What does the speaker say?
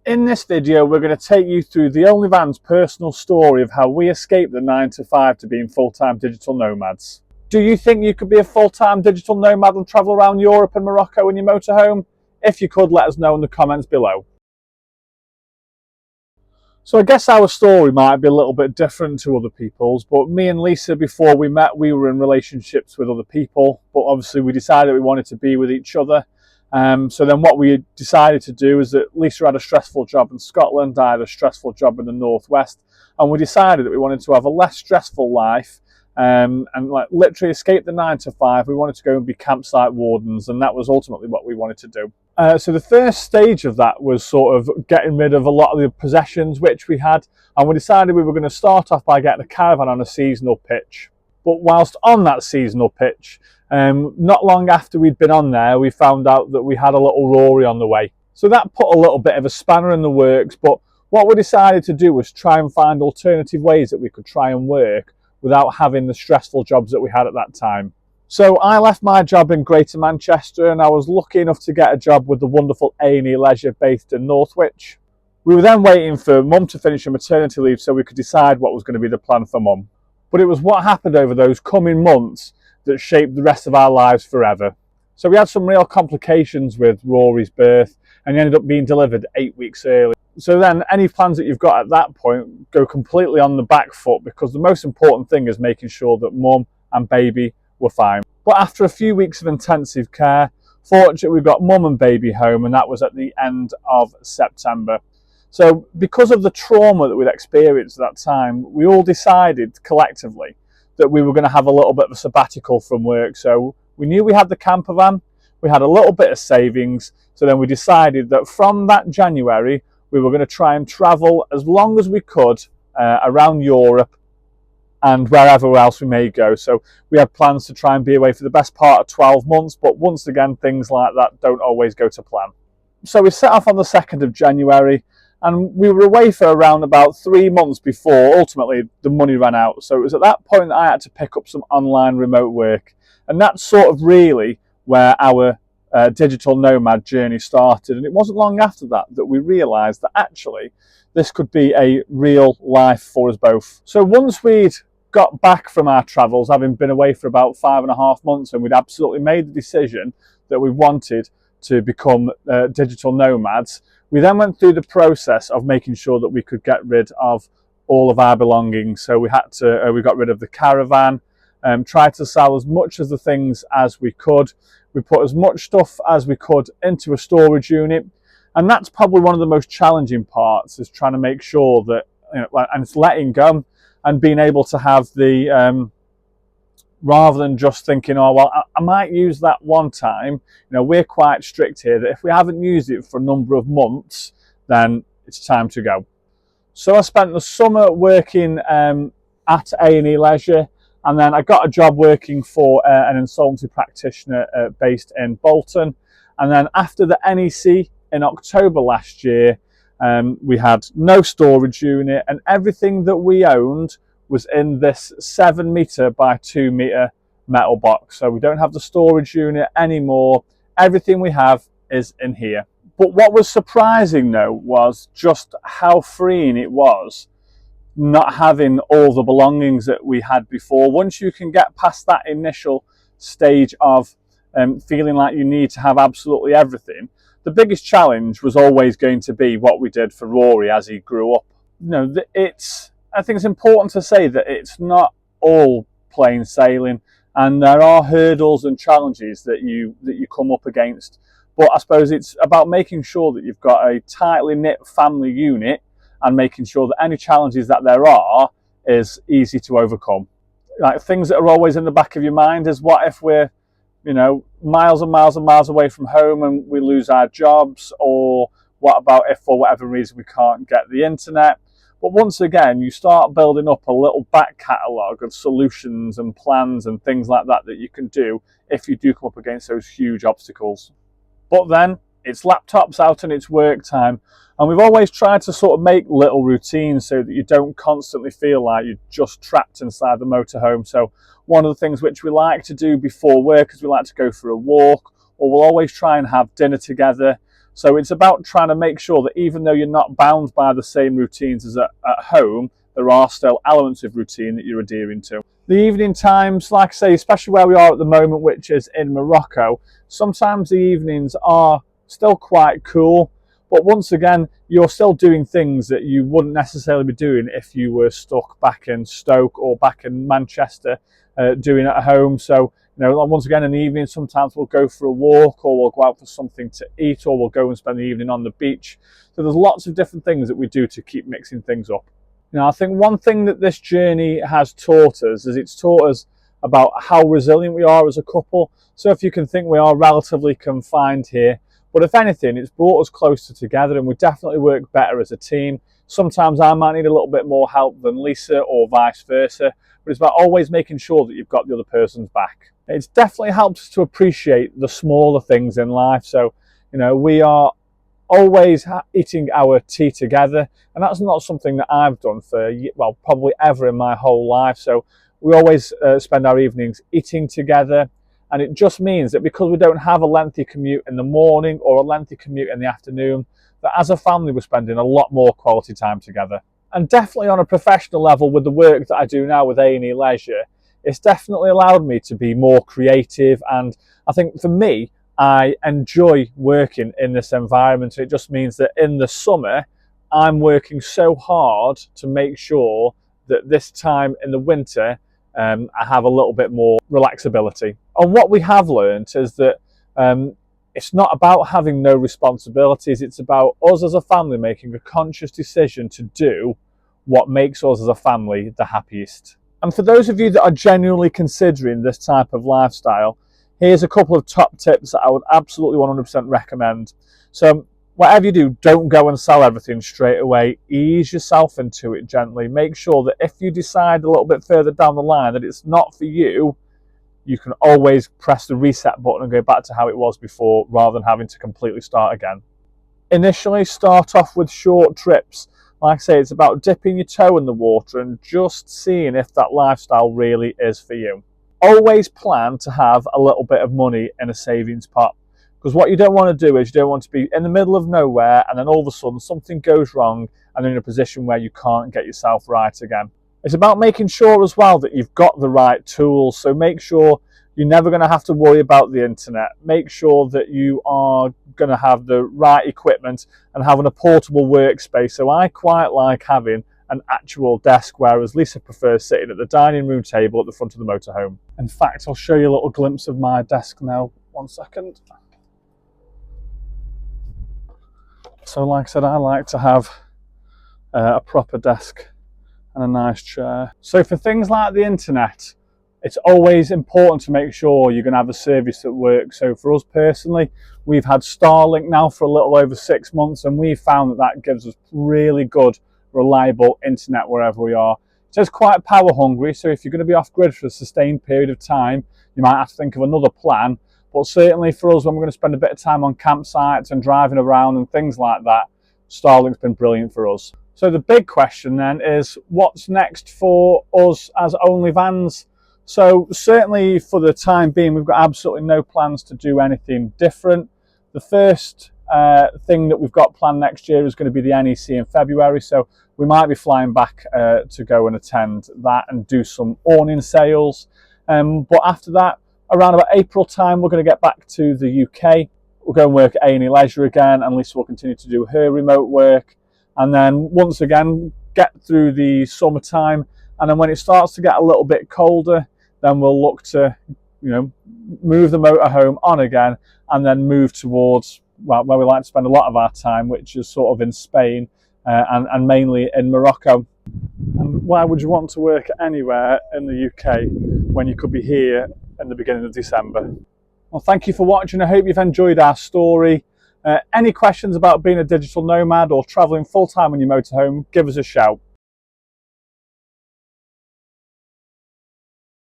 In this video, we're going to take you through the Only Van's personal story of how we escaped the 9 to 5 to being full-time digital nomads. Do you think you could be a full-time digital nomad and travel around Europe and Morocco in your motorhome? If you could, let us know in the comments below. So I guess our story might be a little bit different to other people's, but me and Lisa, before we met, we were in relationships with other people, but obviously we decided we wanted to be with each other. So then what we decided to do is that Lisa had a stressful job in Scotland, I had a stressful job in the Northwest, and we decided that we wanted to have a less stressful life and like literally escape the 9 to 5. We wanted to go and be campsite wardens, and that was ultimately what we wanted to do. So the first stage of that was sort of getting rid of a lot of the possessions which we had, and we decided we were going to start off by getting a caravan on a seasonal pitch. But whilst on that seasonal pitch, not long after we'd been on there, we found out that we had a little Rory on the way. So that put a little bit of a spanner in the works, but what we decided to do was try and find alternative ways that we could try and work without having the stressful jobs that we had at that time. So I left my job in Greater Manchester and I was lucky enough to get a job with the wonderful A&E Leisure based in Northwich. We were then waiting for Mum to finish her maternity leave so we could decide what was going to be the plan for Mum. But it was what happened over those coming months that shaped the rest of our lives forever. So we had some real complications with Rory's birth and he ended up being delivered 8 weeks early. So then any plans that you've got at that point go completely on the back foot, because the most important thing is making sure that Mum and baby were fine. But after a few weeks of intensive care, fortunately we got Mum and baby home, and that was at the end of September. So because of the trauma that we'd experienced at that time, we all decided collectively that we were going to have a little bit of a sabbatical from work. So we knew we had the camper van, we had a little bit of savings, so then we decided that from that January we were going to try and travel as long as we could around Europe and wherever else we may go. So we had plans to try and be away for the best part of 12 months, but once again, things like that don't always go to plan. So we set off on the 2nd of January, and we were away for around about 3 months before ultimately the money ran out. So it was at that point that I had to pick up some online remote work, and that's sort of really where our digital nomad journey started. And it wasn't long after that that we realised that actually this could be a real life for us both. So once we'd got back from our travels, having been away for about 5.5 months, and we'd absolutely made the decision that we wanted to become digital nomads, we then went through the process of making sure that we could get rid of all of our belongings. So we got rid of the caravan, tried to sell as much of the things as we could. We put as much stuff as we could into a storage unit, and that's probably one of the most challenging parts, is trying to make sure that, and it's letting go and being able to have the rather than just thinking, oh well, I might use that one time. We're quite strict here that if we haven't used it for a number of months, then it's time to go. So I spent the summer working at A&E Leisure, and then I got a job working for an insolvency practitioner based in Bolton. And then after the NEC in October last year, we had no storage unit, and everything that we owned was in this 7 metre by 2 metre metal box. So we don't have the storage unit anymore. Everything we have is in here. But what was surprising though was just how freeing it was not having all the belongings that we had before. Once you can get past that initial stage of feeling like you need to have absolutely everything, the biggest challenge was always going to be what we did for Rory as he grew up. I think it's important to say that it's not all plain sailing, and there are hurdles and challenges that you come up against. But I suppose it's about making sure that you've got a tightly knit family unit and making sure that any challenges that there are is easy to overcome. Like things that are always in the back of your mind is, what if we're, miles and miles and miles away from home and we lose our jobs? Or what about if for whatever reason we can't get the internet? But once again, you start building up a little back catalogue of solutions and plans and things like that that you can do if you do come up against those huge obstacles. But then it's laptops out and it's work time. And we've always tried to sort of make little routines so that you don't constantly feel like you're just trapped inside the motorhome. So one of the things which we like to do before work is we like to go for a walk, or we'll always try and have dinner together. So it's about trying to make sure that even though you're not bound by the same routines as at home, there are still elements of routine that you're adhering to. The evening times, like I say, especially where we are at the moment, which is in Morocco, sometimes the evenings are still quite cool, but once again, you're still doing things that you wouldn't necessarily be doing if you were stuck back in Stoke or back in Manchester doing it at home. So, you know, once again, in the evening, sometimes we'll go for a walk, or we'll go out for something to eat, or we'll go and spend the evening on the beach. So there's lots of different things that we do to keep mixing things up. Now, I think one thing that this journey has taught us is it's taught us about how resilient we are as a couple. So if you can think, we are relatively confined here, but if anything, it's brought us closer together, and we definitely work better as a team. Sometimes I might need a little bit more help than Lisa, or vice versa, but it's about always making sure that you've got the other person's back. It's definitely helped us to appreciate the smaller things in life. So, you know, we are always eating our tea together, and that's not something that I've done for, well, probably ever in my whole life. So we always spend our evenings eating together, and it just means that because we don't have a lengthy commute in the morning or a lengthy commute in the afternoon, that as a family we're spending a lot more quality time together. And definitely on a professional level, with the work that I do now with A&E Leisure, it's definitely allowed me to be more creative, and I think for me, I enjoy working in this environment. It just means that in the summer, I'm working so hard to make sure that this time in the winter, I have a little bit more relaxability. And what we have learned is that it's not about having no responsibilities. It's about us as a family making a conscious decision to do what makes us as a family the happiest. And for those of you that are genuinely considering this type of lifestyle, here's a couple of top tips that I would absolutely 100% recommend. So whatever you do, don't go and sell everything straight away. Ease yourself into it gently. Make sure that if you decide a little bit further down the line that it's not for you, you can always press the reset button and go back to how it was before, rather than having to completely start again. Initially, start off with short trips. Like I say, it's about dipping your toe in the water and just seeing if that lifestyle really is for you. Always plan to have a little bit of money in a savings pot, because what you don't want to do is you don't want to be in the middle of nowhere and then all of a sudden something goes wrong and you're in a position where you can't get yourself right again. It's about making sure as well that you've got the right tools. So make sure you're never going to have to worry about the internet. Make sure that you are going to have the right equipment and having a portable workspace. So I quite like having an actual desk, whereas Lisa prefers sitting at the dining room table at the front of the motorhome. In fact, I'll show you a little glimpse of my desk now. 1 second. So like I said, I like to have a proper desk and a nice chair. So for things like the internet, it's always important to make sure you're going to have a service that works. So for us personally, we've had Starlink now for a little over 6 months, and we've found that that gives us really good, reliable internet wherever we are. It is quite power hungry, so if you're going to be off grid for a sustained period of time, you might have to think of another plan. But certainly for us, when we're going to spend a bit of time on campsites and driving around and things like that, Starlink's been brilliant for us. So the big question then is, what's next for us as OnlyVans? So certainly for the time being, we've got absolutely no plans to do anything different. The first thing that we've got planned next year is going to be the NEC in February. So we might be flying back to go and attend that and do some awning sales. But after that, around about April time, we're going to get back to the UK. We'll go and work at A&E Leisure again, and Lisa will continue to do her remote work. And then once again, get through the summertime. And then when it starts to get a little bit colder, then we'll look to, move the motorhome on again, and then move towards, well, where we like to spend a lot of our time, which is sort of in Spain and mainly in Morocco. And why would you want to work anywhere in the UK when you could be here in the beginning of December? Well, thank you for watching. I hope you've enjoyed our story. Any questions about being a digital nomad or travelling full-time on your motorhome, give us a shout.